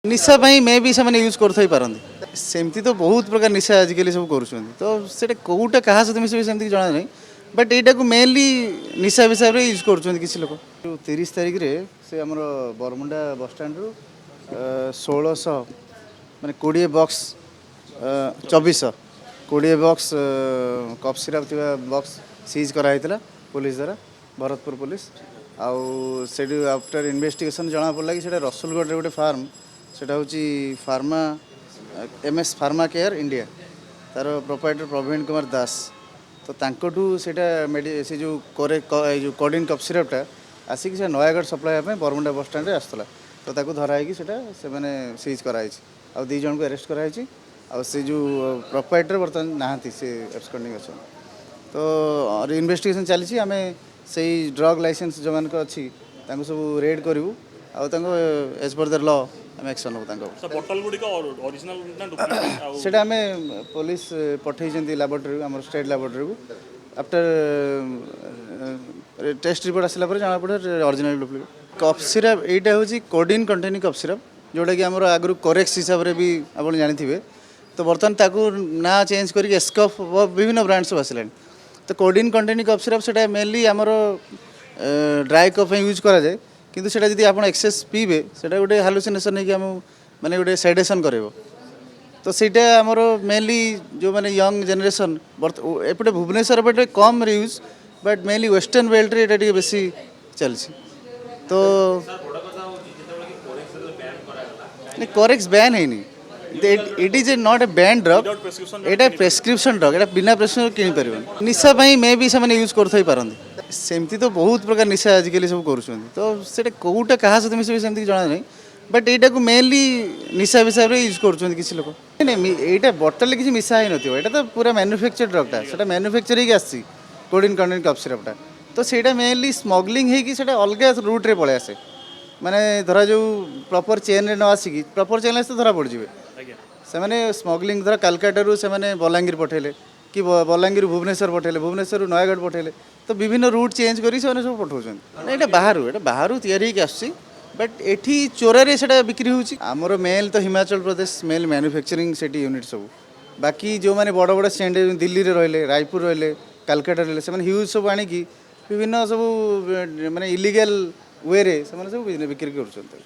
निशा मे भी से यूज करते सेमती तो बहुत प्रकार निशा आजिकल सब कर तो से कौटा क्या सहित मिसे सेमती जना ना बट यहाँ को मेनली निशा हिसाब से यूज कर किसी लोग जो 30 तारिख रे से आम बरमुंडा बसस्टाण्ड रु 1600 माने 20 बक्स 2400 20 बक्स कफ सिरप थी बक्स सीज कराई पुलिस द्वारा भरतपुर पुलिस आउ से आफ्टर इन्वेस्टिगेशन जना पड़ा कि रसुलगढ़ गोटे फार्म सेटा हूँ pharma MS pharma care India तार प्रोप्राइटर प्रवीण कुमार दास तो तांकोटू सेटा से जो जो कोडिन कफ सिरपटा आसिक से Nayagarh supply Bermuda bus stand आसला तो ताकू धराई से सीज कराई आ दी जन को अरेस्ट कराई आ से जो प्रोप्राइटर बर्तमान नहांती से एब्सकॉन्डिंग अच्छा तो इन्वेस्टिगेशन चली आम से ड्रग लाइसेंस जो मान अच्छी सब रेड करूँ एज पर द लॉ आम एक्शन हो सेटा आम पुलिस पठे लैबोरेटरी आम स्टेट लैबोरेटरी को आफ्टर टेस्ट रिपोर्ट आसला जना पड़े ओरिजिनल डुप्लिकेट कफ सिरप यहाँ हूँ कोडिन कंटेनिंग कफ सिरप जोटा कि आमर आगु कोरेक्स हिसाब से भी आप जानी तो बर्तमान ताकू ना चेंज करके एस्कफ विभिन्न ब्रांड सब आसला तो कोडिन कंटेनिंग कफ सिरप से मेनली आमर ड्राई कफ यूज कराए किंतु सेटा जदि आप एक्सेस पीबे सेटा गोटे हालुसिनेसन है कि माने गोटे सेडेसन करेबो तो सीटा आमर मेनली जो माने यंग जनरेशन एपटे भुवनेश्वर पटे कम use but mainly western belt रे एटा बेसी चलछि तो कोरेक्स बैन है it is not a ban drug एटा प्रेस्क्रिप्शन ड्रग एटा बिना प्रेस्क्रिप्शन किनि परिबन निशा मे भी से यूज करथई पारंती सेमती तो बहुत प्रकार निशा आजिकल सब कर तो से कौटा क्या सहित मिसे सेमती जना ना बट यहाँ को मेनली निशा हिसाब से यूज कर किसी लोग नहीं यहाँ बटल किसी मिसा ही नथिबो एटा तो पूरा मैन्युफैक्चर ड्रगटा सेटा मैन्युफैक्चर ही आसी कोडिन कंटेनिंग कफ सिरपटा तो सेटा मेनली स्मगलिंग है कि सेटा अलग रूट रे पळे आसे माने धरा जो प्रॉपर चेन रे न आसिकी प्रॉपर चेन तो धरा पड़ जाए से माने स्मगलिंग धरा कालकाटा से माने बलांगीर पठेले कि बलांगीर भुवनेश्वर पठेले भुवनेश्वर नयागढ़ पठेले तो विभिन्न रूट चेंज करी सब पठाऊँ ये बाहर तैयारी आसी बट एठी चोरारे से बिक्री होची आमर मेल तो हिमाचल प्रदेश मेल मैन्युफैक्चरिंग सेठी यूनिट सब बाकी जो माने बड़ बड़ स्टैंड दिल्ली रे रहिले रायपुर रहिले कालकाटा रहिले से ह्यूज सब आनिकी विभिन्न सब माने इलीगल वे रे सब बिक्री कर